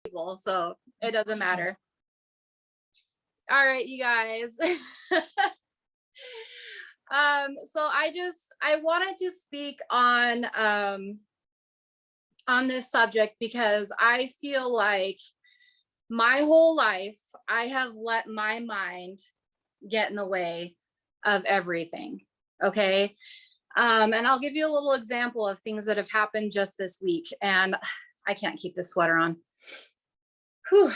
people, so it doesn't matter. All right, you guys. So I wanted to speak on this subject because I feel like my whole life I have let my mind get in the way of everything. Okay. And I'll give you a little example of things that have happened just this week. And I can't keep this sweater on. Whew.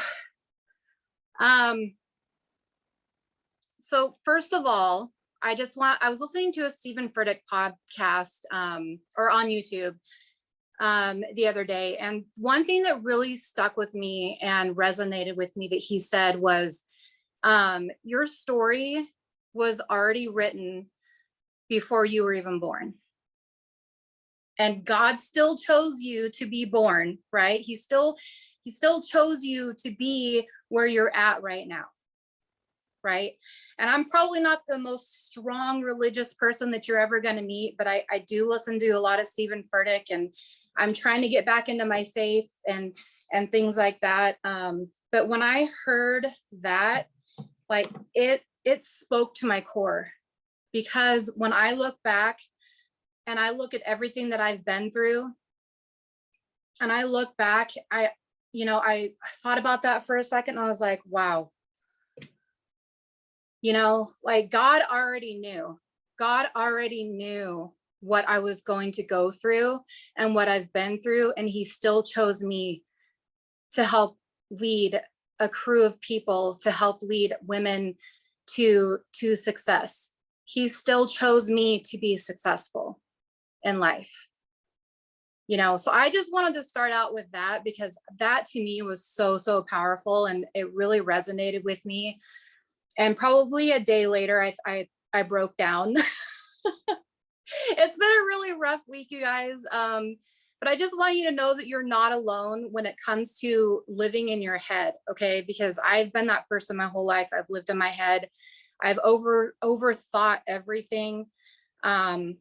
So first of all, I was listening to a Stephen Furtick podcast or on YouTube the other day. And one thing that really stuck with me and resonated with me that he said was, your story was already written before you were even born. And God still chose you to be born, right? He still chose you to be where you're at right now. Right. And I'm probably not the most strong religious person that you're ever going to meet, but I do listen to a lot of Stephen Furtick, and I'm trying to get back into my faith and things like that. But when I heard that, like it spoke to my core, because when I look back and I look at everything that I've been through, and I look back, I thought about that for a second, and I was like, wow. Like God already knew what I was going to go through and what I've been through. And he still chose me to help lead a crew of people, to help lead women to success. He still chose me to be successful in life. So I just wanted to start out with that, because that to me was so powerful, and it really resonated with me. And probably a day later, I broke down. It's been a really rough week, you guys. But I just want you to know that you're not alone when it comes to living in your head, okay? Because I've been that person my whole life. I've lived in my head. I've overthought everything. I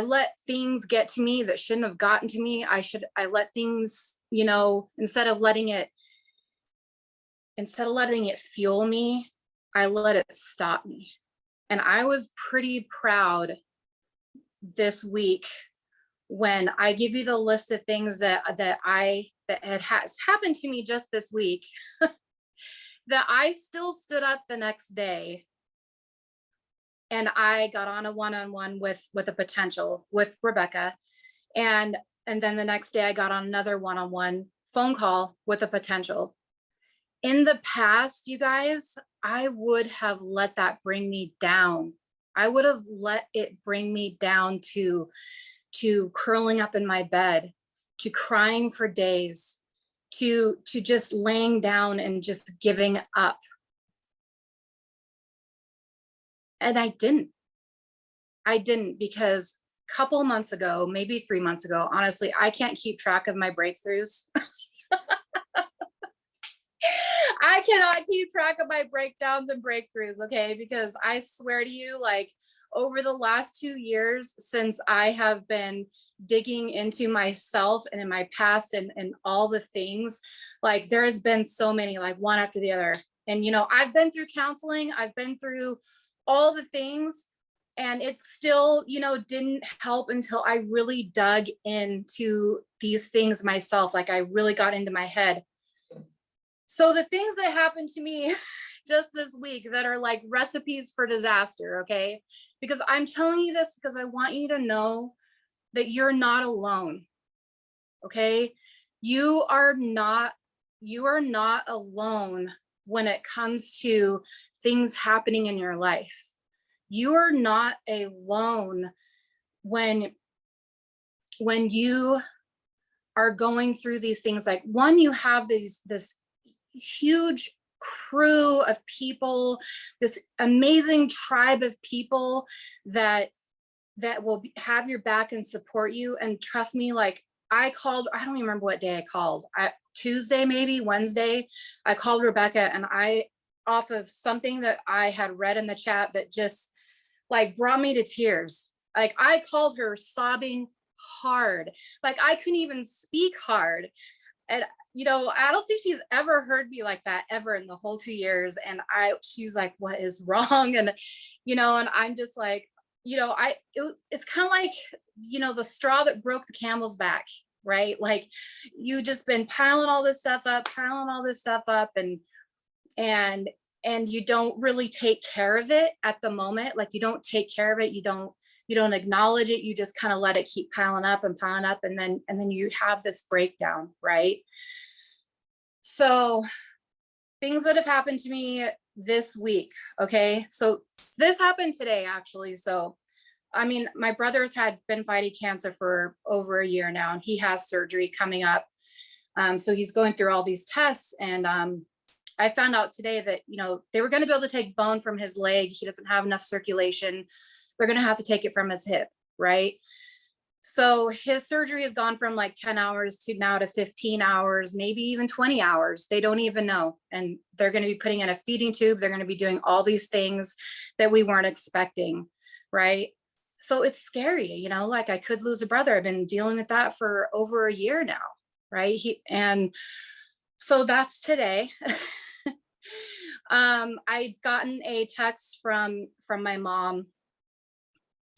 let things get to me that shouldn't have gotten to me. I let things, instead of letting it fuel me, I let it stop me. And I was pretty proud this week when I give you the list of things that has happened to me just this week, that I still stood up the next day and I got on a one-on-one with a potential with Rebecca. And then the next day I got on another one-on-one phone call with a potential. In the past, you guys, I would have let that bring me down. I would have let it bring me down to curling up in my bed, to crying for days, to just laying down and just giving up. And I didn't, because a couple months ago, maybe 3 months ago, honestly, I can't keep track of my breakthroughs. I cannot keep track of my breakdowns and breakthroughs, okay? Because I swear to you, like over the last 2 years, since I have been digging into myself and in my past and all the things, like there has been so many, like one after the other. And, I've been through counseling, I've been through all the things, and it still, didn't help until I really dug into these things myself. Like I really got into my head. So the things that happened to me just this week that are like recipes for disaster, okay? Because I'm telling you this because I want you to know that you're not alone, okay? You are not alone when it comes to things happening in your life. You are not alone when you are going through these things. Like one, you have this huge crew of people, this amazing tribe of people that will have your back and support you. And trust me, like I don't even remember what day I called. Tuesday, maybe Wednesday, I called Rebecca, and off of something that I had read in the chat that just like brought me to tears. Like I called her sobbing hard. Like I couldn't even speak hard. And I don't think she's ever heard me like that ever in the whole 2 years. And she's like, what is wrong? And, and I'm just like, it's kind of like, the straw that broke the camel's back, right? Like you just been piling all this stuff up, and you don't really take care of it at the moment. Like you don't take care of it. You don't acknowledge it. You just kind of let it keep piling up. And then you have this breakdown, right? So things that have happened to me this week. Okay. So this happened today, actually. So, I mean, my brother's been fighting cancer for over a year now, and he has surgery coming up. So he's going through all these tests, and I found out today that, they were going to be able to take bone from his leg. He doesn't have enough circulation. They're going to have to take it from his hip. Right. So his surgery has gone from like 10 hours to now to 15 hours, maybe even 20 hours. They don't even know. And they're going to be putting in a feeding tube. They're going to be doing all these things that we weren't expecting. Right. So it's scary, like I could lose a brother. I've been dealing with that for over a year now. Right. And so that's today. I'd gotten a text from my mom,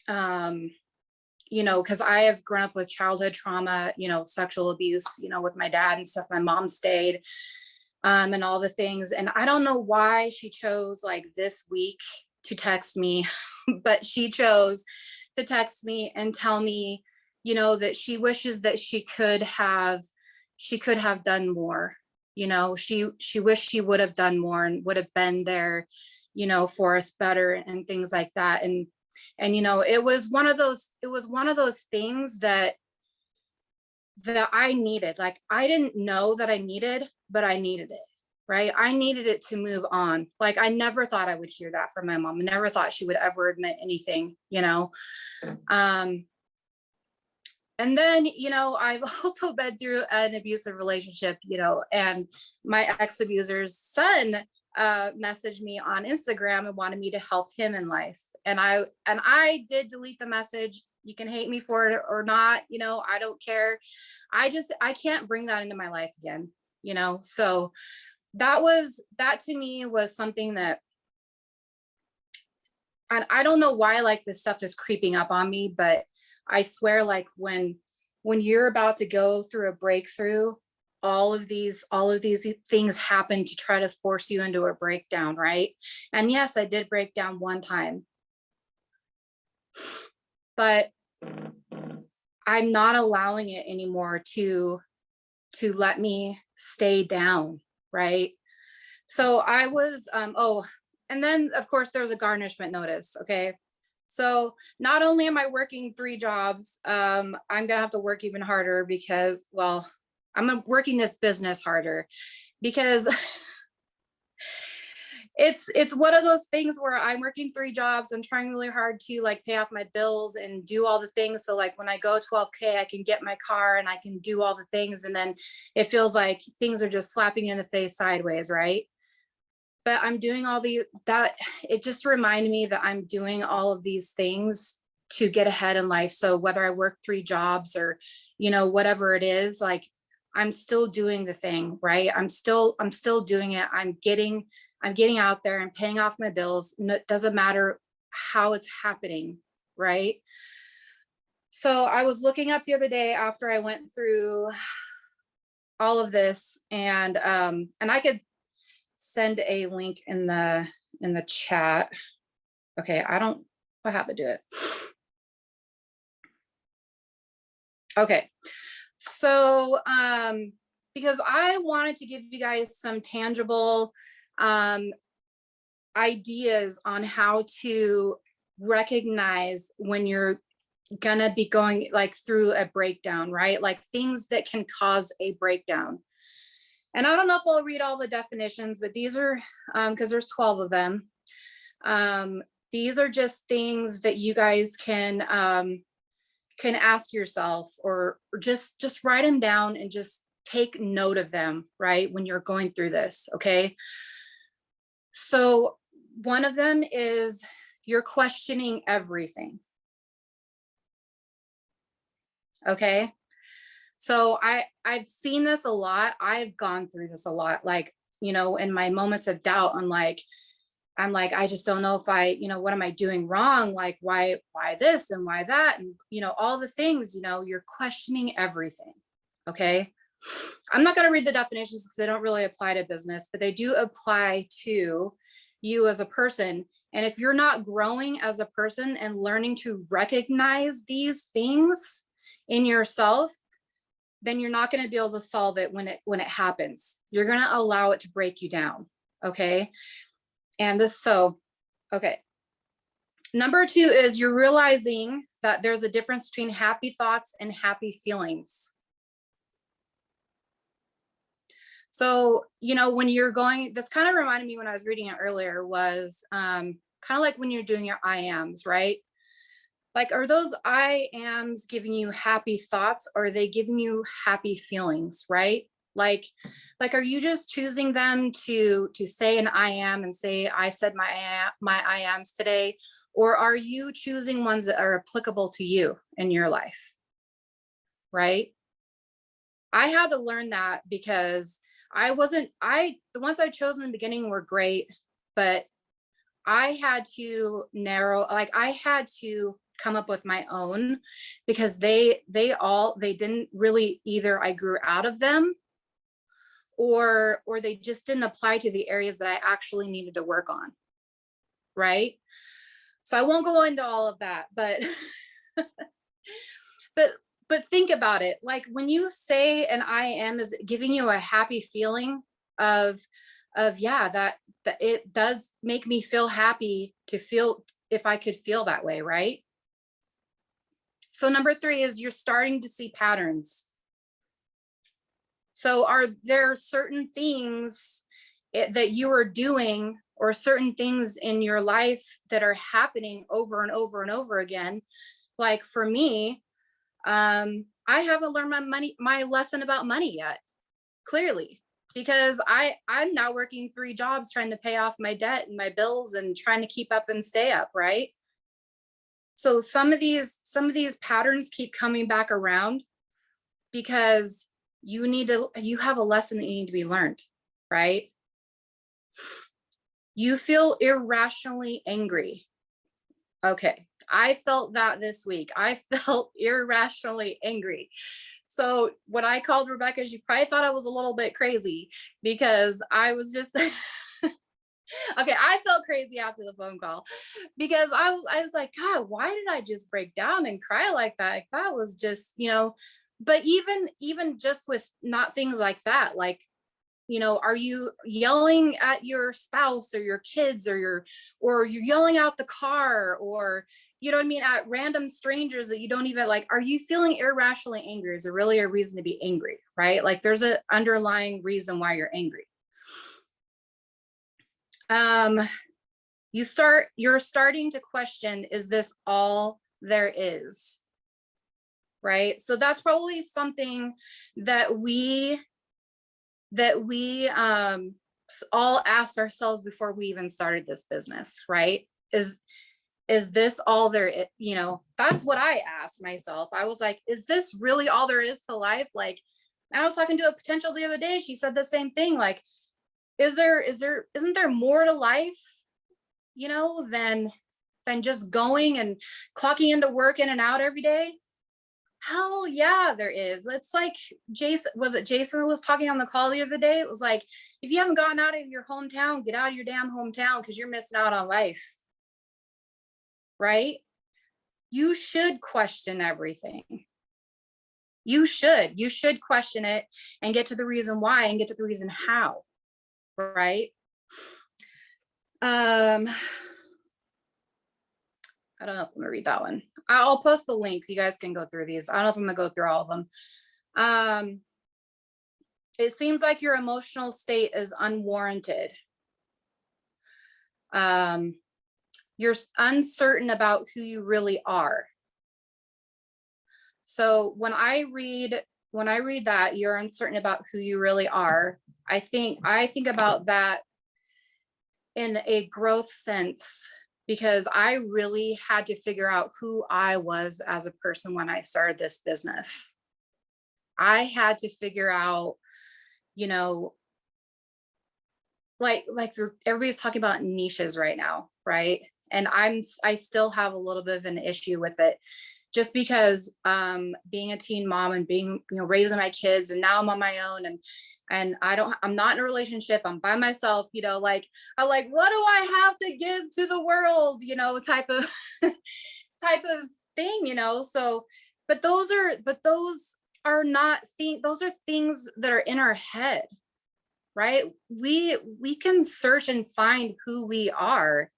because I have grown up with childhood trauma, sexual abuse, with my dad and stuff. My mom stayed, and all the things. And I don't know why she chose like this week to text me, but she chose to text me and tell me, that she wishes that she could have done more. She wished she would have done more and would have been there, for us better and things like that. And it was one of those things that I needed. Like I didn't know that I needed, but I needed it. Right. I needed it to move on. Like I never thought I would hear that from my mom. I never thought she would ever admit anything, and then, I've also been through an abusive relationship, and my ex-abuser's son messaged me on Instagram and wanted me to help him in life. And I did delete the message. You can hate me for it or not, I don't care. I can't bring that into my life again, so that to me was something that, and I don't know why like this stuff is creeping up on me, but I swear, like when you're about to go through a breakthrough, all of these things happen to try to force you into a breakdown, right? And yes, I did break down one time, but I'm not allowing it anymore to let me stay down, right? So I was, and then of course there was a garnishment notice. Okay. So not only am I working 3 jobs, I'm gonna have to work even harder because, well, I'm working this business harder because it's one of those things where I'm working 3 jobs. I'm trying really hard to like pay off my bills and do all the things. So like when I go 12K, I can get my car and I can do all the things. And then it feels like things are just slapping you in the face sideways, right? But I'm doing that. It just reminded me that I'm doing all of these things to get ahead in life. So whether I work 3 jobs or, whatever it is, like I'm still doing the thing, right? I'm still doing it. I'm getting out there and paying off my bills. It doesn't matter how it's happening, right? So I was looking up the other day after I went through all of this, and I could send a link in the chat. Okay, what happened to it? Okay, so because I wanted to give you guys some tangible ideas on how to recognize when you're gonna be going like through a breakdown, right? Like things that can cause a breakdown. And I don't know if I'll read all the definitions, but these are, because there's 12 of them. These are just things that you guys can ask yourself, or just write them down and just take note of them, right? When you're going through this, okay? So one of them is you're questioning everything. Okay. So I've seen this a lot. I've gone through this a lot. Like, in my moments of doubt, I'm like, I just don't know if what am I doing wrong? Like, why this and why that? And, all the things, you're questioning everything. Okay. I'm not going to read the definitions because they don't really apply to business, but they do apply to you as a person. And if you're not growing as a person and learning to recognize these things in yourself, then you're not going to be able to solve it when it happens. You're going to allow it to break you down. Okay. Okay. Number 2 is you're realizing that there's a difference between happy thoughts and happy feelings. So, when you're going, this kind of reminded me when I was reading it earlier was kind of like when you're doing your I ams, right? Like, are those I ams giving you happy thoughts, or are they giving you happy feelings, right? Like, are you just choosing them to say an I am and say, I said my I ams today? Or are you choosing ones that are applicable to you in your life? Right? I had to learn that because the ones I chose in the beginning were great, but I had to I had to come up with my own, because they didn't really, either I grew out of them, or they just didn't apply to the areas that I actually needed to work on. Right. So I won't go into all of that, but but think about it. Like, when you say an I am is giving you a happy feeling of yeah, that it does make me feel happy to feel, if I could feel that way, right? So number 3 is you're starting to see patterns. So are there certain things that you are doing, or certain things in your life that are happening over and over and over again? Like, for me, I haven't learned my lesson about money yet, clearly, because I'm now working 3 jobs trying to pay off my debt and my bills and trying to keep up and stay up, right? So some of these patterns keep coming back around because you have a lesson that you need to be learned, right? You feel irrationally angry. Okay. I felt that this week. I felt irrationally angry. So when I called Rebecca, she probably thought I was a little bit crazy, because I was just okay, I felt crazy after the phone call, because I was like, God, why did I just break down and cry like that? Like, that was just, but even just with not things like that, like, are you yelling at your spouse or your kids, or you're yelling out the car, or, you know what I mean, at random strangers that you don't even like? Are you feeling irrationally angry? Is there really a reason to be angry, right? Like, there's an underlying reason why you're angry. You're starting to question, is this all there is? Right? So that's probably something that we all asked ourselves before we even started this business, right? Is this all there is? That's what I asked myself. I was like, is this really all there is to life? Like, and I was talking to a potential the other day. She said the same thing. Like, isn't there more to life, than just going and clocking into work in and out every day? Hell yeah, there is. It's like Jason that was talking on the call the other day? It was like, if you haven't gotten out of your hometown, get out of your damn hometown, because you're missing out on life. Right? You should question everything. You should question it and get to the reason why and get to the reason how. Right? I don't know if I'm gonna read that one. I'll post the links. You guys can go through these. I don't know if I'm gonna go through all of them. It seems like your emotional state is unwarranted. You're uncertain about who you really are. So when I read that you're uncertain about who you really are, I think about that in a growth sense, because I really had to figure out who I was as a person when I started this business. I had to figure out, you know, everybody's talking about niches right now, right? And I still have a little bit of an issue with it, just because being a teen mom and being, raising my kids, and now I'm on my own, and I'm not in a relationship, I'm by myself, like I'm like, what do I have to give to the world, type of type of thing, so those are not things, those are things that are in our head, right? We can search and find who we are.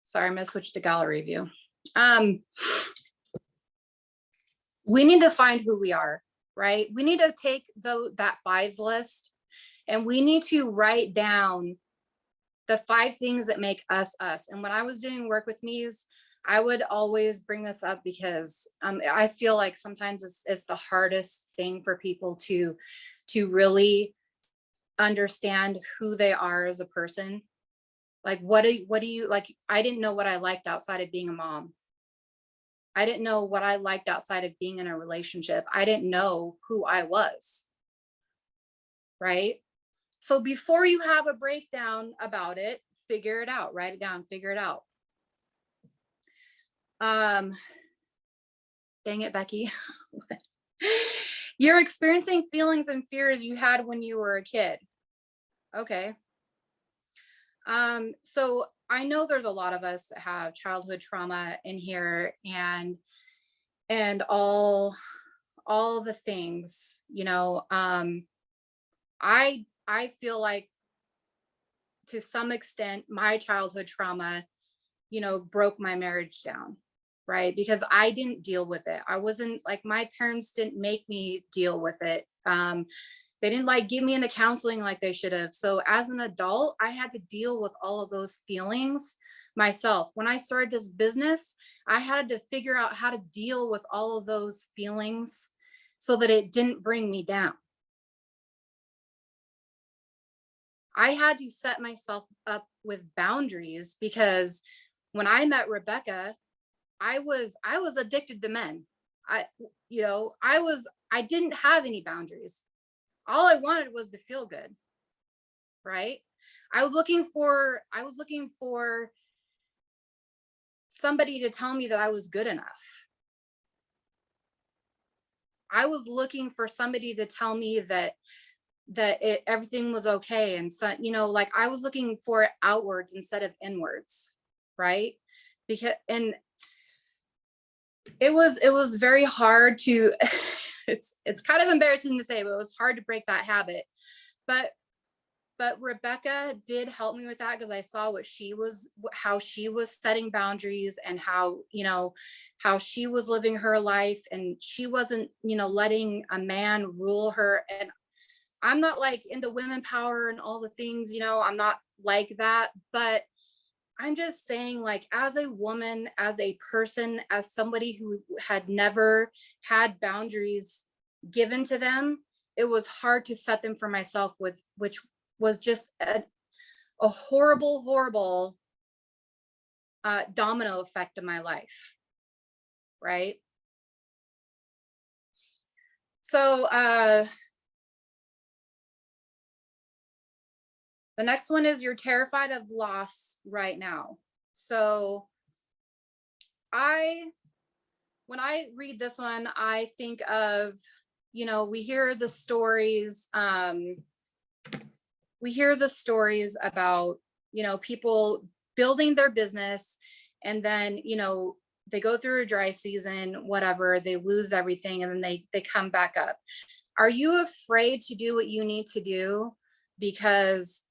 Sorry, I'm gonna switch to gallery view. We need to find who we are, right? We need to take that fives list, and we need to write down the 5 things that make us us. And when I was doing work with me's, I would always bring this up because I feel like sometimes it's the hardest thing for people to really understand who they are as a person. Like, what do you like? I didn't know what I liked outside of being a mom. I didn't know what I liked outside of being in a relationship. I didn't know who I was, right? So before you have a breakdown about it, figure it out, write it down, figure it out. Dang it, Becky. You're experiencing feelings and fears you had when you were a kid. Okay. So I know there's a lot of us that have childhood trauma in here, and all the things, I feel like to some extent my childhood trauma, broke my marriage down, right? Because I didn't deal with it. I wasn't like, my parents didn't make me deal with it. They didn't like give me into counseling like they should have. So as an adult, I had to deal with all of those feelings myself. When I started this business, I had to figure out how to deal with all of those feelings so that it didn't bring me down. I had to set myself up with boundaries, because when I met Rebecca, I was addicted to men. I didn't have any boundaries. All I wanted was to feel good, right? I was looking for somebody to tell me that I was good enough. I was looking for somebody to tell me that everything was okay. And so, like, I was looking for it outwards instead of inwards, right? Because, and it was very hard to it's kind of embarrassing to say, but it was hard to break that habit. But Rebecca did help me with that, because I saw how she was setting boundaries, and how she was living her life, and she wasn't letting a man rule her. And I'm not like into women power and all the things, I'm not like that, but I'm just saying, like, as a woman, as a person, as somebody who had never had boundaries given to them, it was hard to set them for myself, which was just a horrible domino effect in my life, right? So the next one is, you're terrified of loss right now. So when I read this one, I think of, we hear the stories about, people building their business, and then, they go through a dry season, whatever, they lose everything, and then they come back up. Are you afraid to do what you need to do because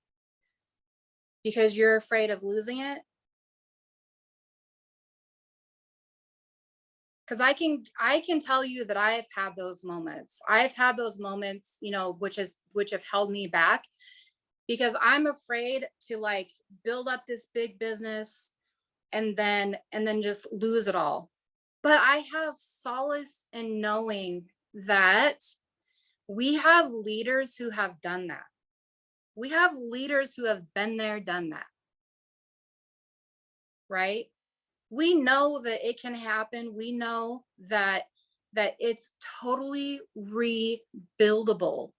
you're afraid of losing it? Because I can tell you that I've had those moments. I've had those moments, which have held me back, because I'm afraid to, like, build up this big business and then just lose it all. But I have solace in knowing that we have leaders who have done that. We have leaders who have been there, done that. Right? We know that it can happen. We know that it's totally rebuildable.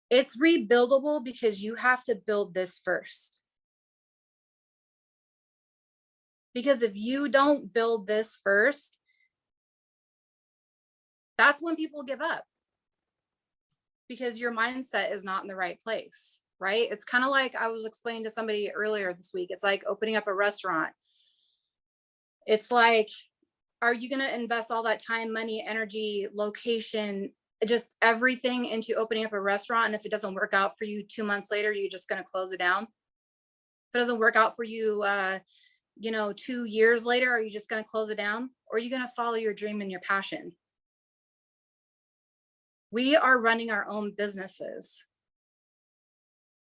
It's rebuildable because you have to build this first. Because if you don't build this first, that's when people give up. Because your mindset is not in the right place, right? It's kind of like I was explaining to somebody earlier this week. It's like opening up a restaurant. It's like, are you going to invest all that time, money, energy, location, just everything into opening up a restaurant? And if it doesn't work out for you 2 months later, you're just going to close it down? If it doesn't work out for you, 2 years later, are you just going to close it down? Or are you going to follow your dream and your passion? We are running our own businesses.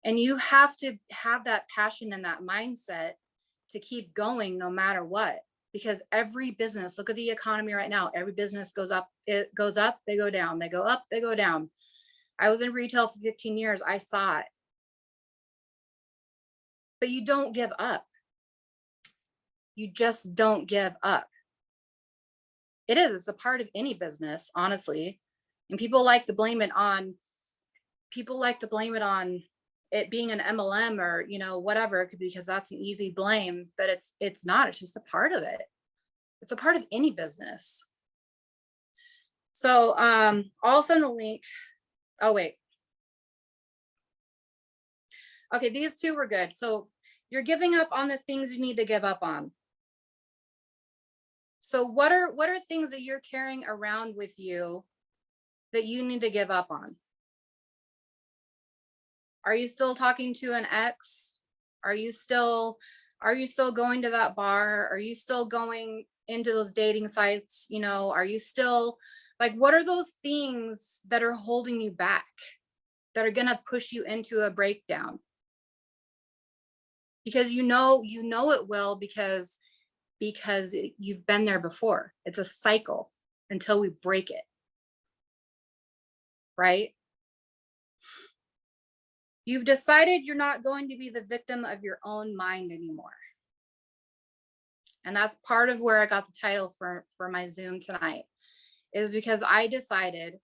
And you have to have that passion and that mindset to keep going no matter what. Because every business, look at the economy right now, every business goes up, it goes up, they go down, they go up, they go down. I was in retail for 15 years, I saw it. But you don't give up. You just don't give up. It's a part of any business, honestly. And people like to blame it on it being an MLM or, whatever, because that's an easy blame, but it's not, it's just a part of it. It's a part of any business. So, I'll send the link. Oh, wait. Okay. These two were good. So you're giving up on the things you need to give up on. So what are things that you're carrying around with you that you need to give up on? Are you still talking to an ex? Are you still going to that bar? Are you still going into those dating sites? Are you still like, what are those things that are holding you back, that are going to push you into a breakdown? Because you know it will, because you've been there before. It's a cycle until we break it. Right? You've decided you're not going to be the victim of your own mind anymore. And that's part of where I got the title for my Zoom tonight, is because I decided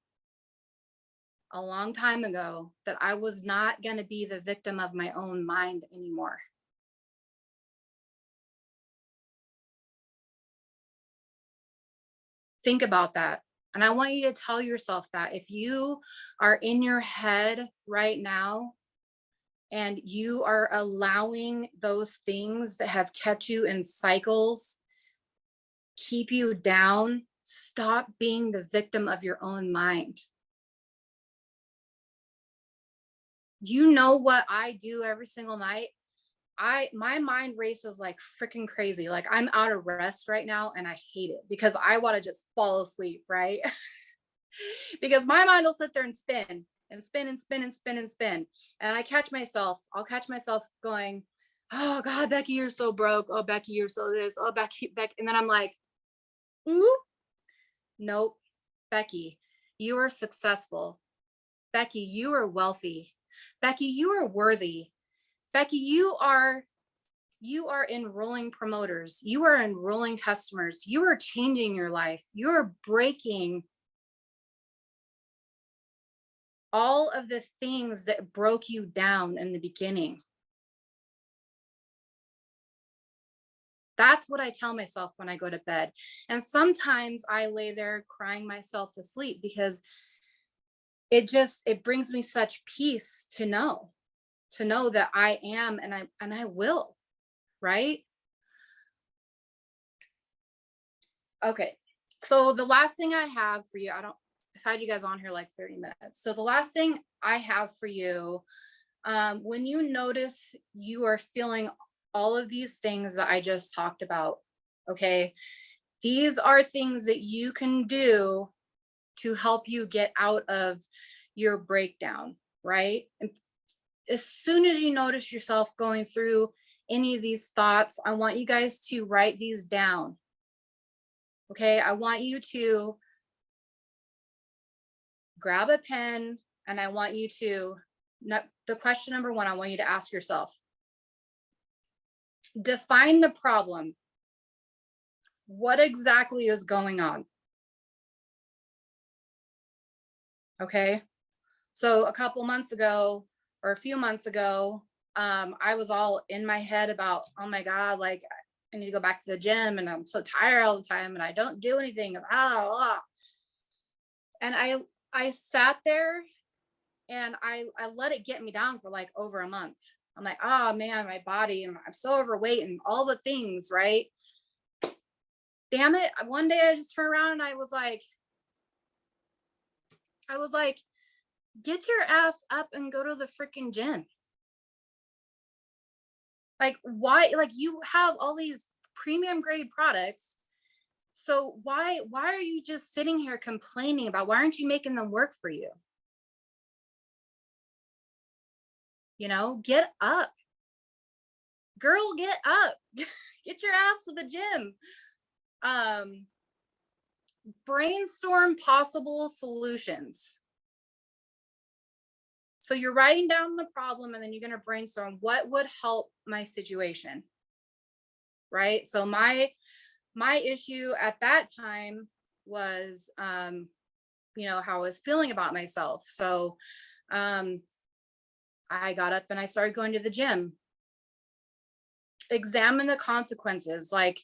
a long time ago that I was not going to be the victim of my own mind anymore. Think about that. And I want you to tell yourself that if you are in your head right now and you are allowing those things that have kept you in cycles keep you down, stop being the victim of your own mind. You know what I do every single night? My mind races like freaking crazy. Like I'm out of rest right now and I hate it because I want to just fall asleep, right? Because my mind will sit there and spin and spin and spin and spin and spin. And I'll catch myself going, oh God, Becky, you're so broke. Oh, Becky, you're so this. Oh, Becky. And then I'm like, ooh, nope. Becky, you are successful. Becky, you are wealthy. Becky, you are worthy. Becky, you are enrolling promoters. You are enrolling customers. You are changing your life. You are breaking all of the things that broke you down in the beginning. That's what I tell myself when I go to bed. And sometimes I lay there crying myself to sleep because it brings me such peace to know that I am and I will, right? Okay. So the last thing I have for you, I've had you guys on here like 30 minutes. So the last thing I have for you, when you notice you are feeling all of these things that I just talked about, okay, these are things that you can do to help you get out of your breakdown, right? And as soon as you notice yourself going through any of these thoughts, I want you guys to write these down. Okay, I want you to grab a pen and I want you to, the question number one, I want you to ask yourself, define the problem. what exactly is going on? Okay. So a couple months ago or a few months ago, I was all in my head about, oh my God, like I need to go back to the gym and I'm so tired all the time and I don't do anything. And I sat there and I let it get me down for like over a month. I'm like, oh man, my body, and I'm so overweight and all the things, right? Damn it. One day I just turned around and I was like, get your ass up and go to the freaking gym. Like, why? Like, you have all these premium grade products. So why are you just sitting here complaining about, why aren't you making them work for you? You know, get up. Girl, get up. Get your ass to the gym. Um, Brainstorm possible solutions. So you're writing down the problem and then you're going to brainstorm what would help my situation. Right? So my issue at that time was you know, how I was feeling about myself. So um I got up and I started going to the gym. Examine the consequences. Like,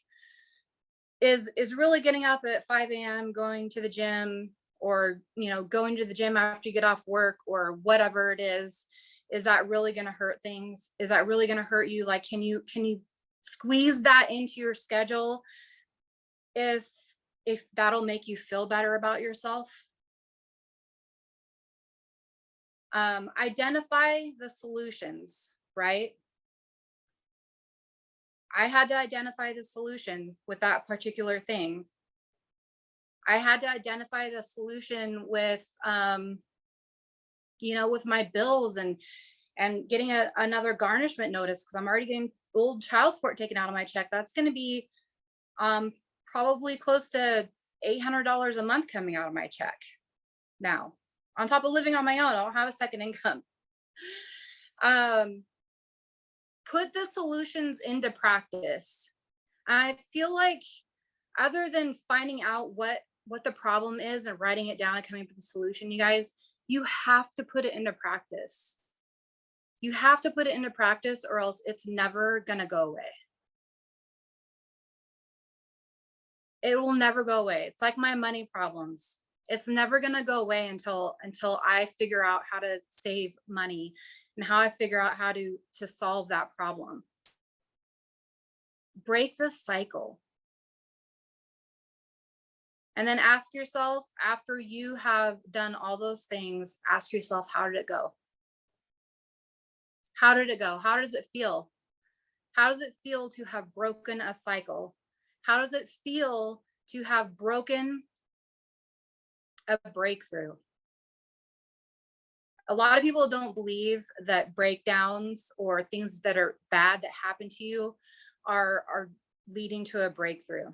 is really getting up at 5 a.m., going to the gym, or you know, going to the gym after you get off work or whatever it is that really going to hurt things? Is that really going to hurt you? Like, can you squeeze that into your schedule if that'll make you feel better about yourself? Identify the solutions, right? I had to identify the solution with that particular thing. I had to identify the solution with you know, with my bills and getting another garnishment notice because I'm already getting old child support taken out of my check. That's going to be um probably close to $800 a month coming out of my check now, on top of living on my own. I don't have a second income. um put the solutions into practice. I feel like, other than finding out what the problem is and writing it down and coming up with a solution, you guys, you have to put it into practice. You have to put it into practice or else it's never going to go away. It will never go away. It's like my money problems. It's never going to go away until I figure out how to save money and how I figure out how to solve that problem. Break the cycle. And then ask yourself, after you have done all those things, ask yourself, how did it go? How did it go? How does it feel? How does it feel to have broken a cycle? How does it feel to have broken a breakthrough? A lot of people don't believe that breakdowns or things that are bad that happen to you are leading to a breakthrough.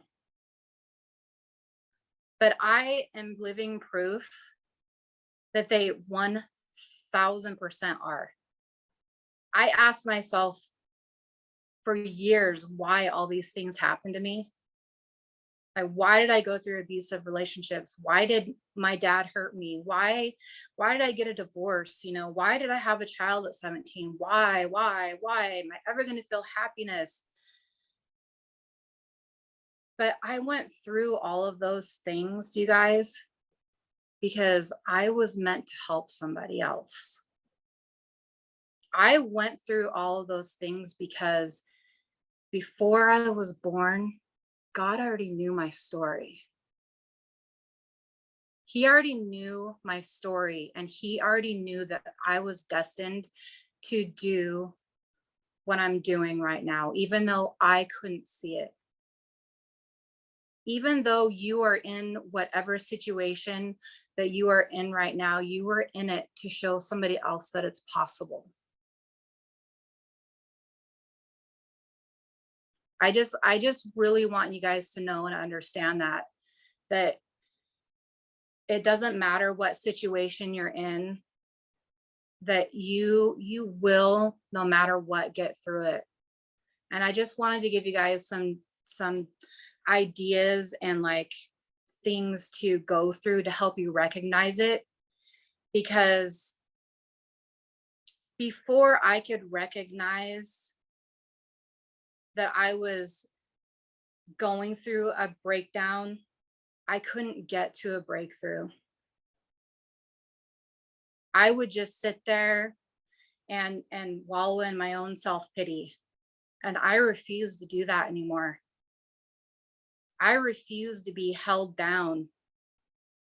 But I am living proof that they 1000% are. I asked myself for years why all these things happened to me. Like, why did I go through abusive relationships? Why did my dad hurt me? Why did I get a divorce? You know, why did I have a child at 17? Why am I ever going to feel happiness? But I went through all of those things, you guys, because I was meant to help somebody else. I went through all of those things because before I was born, God already knew my story. He already knew my story, and he already knew that I was destined to do what I'm doing right now, even though I couldn't see it. Even though you are in whatever situation that you are in right now, you are in it to show somebody else that it's possible. I just really want you guys to know and understand that it doesn't matter what situation you're in, that you will, no matter what, get through it. And I just wanted to give you guys some ideas and like things to go through to help you recognize it, because before I could recognize that I was going through a breakdown, I couldn't get to a breakthrough. I would just sit there and wallow in my own self-pity. And I refuse to do that anymore. I refuse to be held down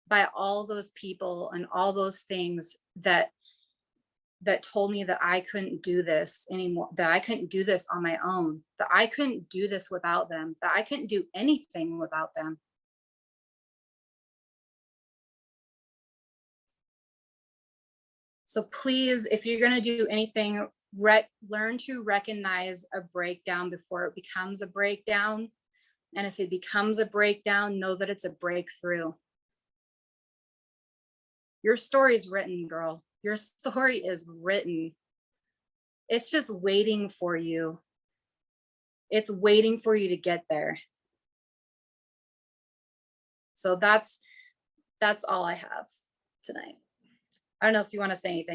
by all those people and all those things that told me that I couldn't do this anymore, that I couldn't do this on my own, that I couldn't do this without them, that I couldn't do anything without them. So please, if you're going to do anything, learn to recognize a breakdown before it becomes a breakdown. And if it becomes a breakdown, know that it's a breakthrough. Your story is written, girl. Your story is written. It's just waiting for you. It's waiting for you to get there. So that's all I have tonight. I don't know if you want to say anything.